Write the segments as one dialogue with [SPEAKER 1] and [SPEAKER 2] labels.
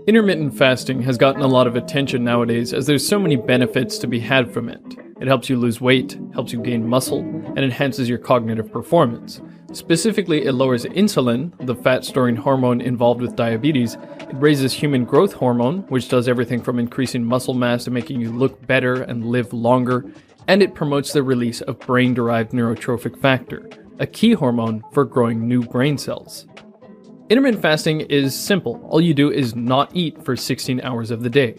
[SPEAKER 1] Intermittent fasting has gotten a lot of attention nowadays as there's so many benefits to be had from it. It helps you lose weight, helps you gain muscle, and enhances your cognitive performance. Specifically, it lowers insulin, the fat-storing hormone involved with diabetes. It raises human growth hormone, which does everything from increasing muscle mass to making you look better and live longer. And it promotes the release of brain-derived neurotrophic factor, a key hormone for growing new brain cells. Intermittent fasting is simple. All you do is not eat for 16 hours of the day.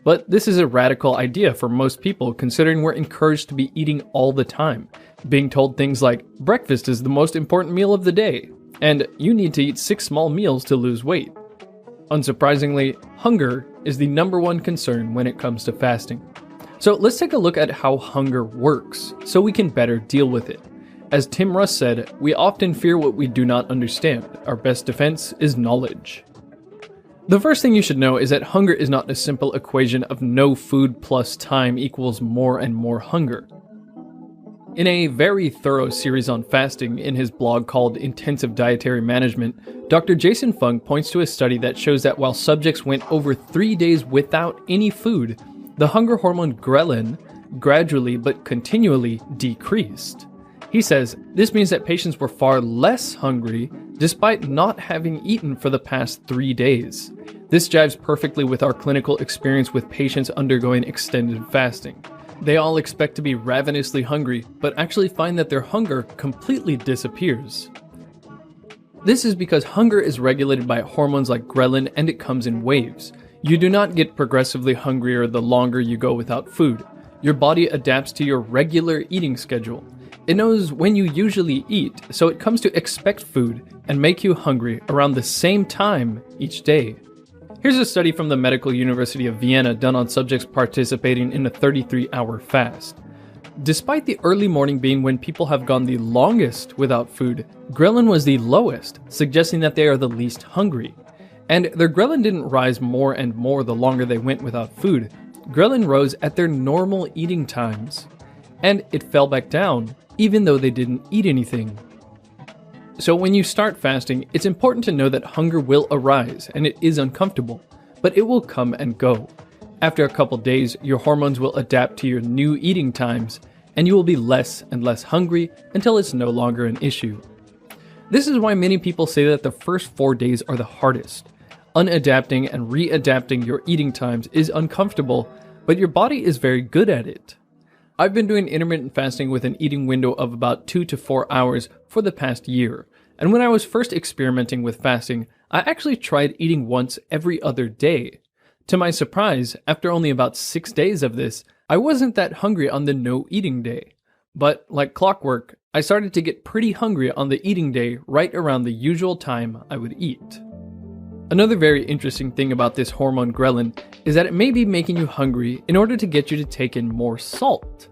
[SPEAKER 1] But this is a radical idea for most people, considering we're encouraged to be eating all the time, being told things like, breakfast is the most important meal of the day, and you need to eat 6 small meals to lose weight. Unsurprisingly, hunger is the #1 concern when it comes to fasting. So let's take a look at how hunger works, so we can better deal with it. As Tim Russ said, we often fear what we do not understand. Our best defense is knowledge. The first thing you should know is that hunger is not a simple equation of no food plus time equals more and more hunger. In a very thorough series on fasting in his blog called Intensive Dietary Management, Dr. Jason Fung points to a study that shows that while subjects went over 3 days without any food, the hunger hormone ghrelin gradually but continually decreased. He says, this means that patients were far less hungry despite not having eaten for the past 3 days. This jives perfectly with our clinical experience with patients undergoing extended fasting. They all expect to be ravenously hungry, but actually find that their hunger completely disappears. This is because hunger is regulated by hormones like ghrelin and it comes in waves. You do not get progressively hungrier the longer you go without food. Your body adapts to your regular eating schedule. It knows when you usually eat, so it comes to expect food and make you hungry around the same time each day. Here's a study from the Medical University of Vienna done on subjects participating in a 33-hour fast. Despite the early morning being when people have gone the longest without food, ghrelin was the lowest, suggesting that they are the least hungry. And their ghrelin didn't rise more and more the longer they went without food. Ghrelin rose at their normal eating times. And it fell back down, even though they didn't eat anything. So when you start fasting, it's important to know that hunger will arise and it is uncomfortable, but it will come and go. After a couple days, your hormones will adapt to your new eating times and you will be less and less hungry until it's no longer an issue. This is why many people say that the first 4 days are the hardest. Unadapting and readapting your eating times is uncomfortable, but your body is very good at it. I've been doing intermittent fasting with an eating window of about 2 to 4 hours for the past year, and when I was first experimenting with fasting, I actually tried eating once every other day. To my surprise, after only about 6 days of this, I wasn't that hungry on the no eating day. But like clockwork, I started to get pretty hungry on the eating day right around the usual time I would eat. Another very interesting thing about this hormone ghrelin is that it may be making you hungry in order to get you to take in more salt.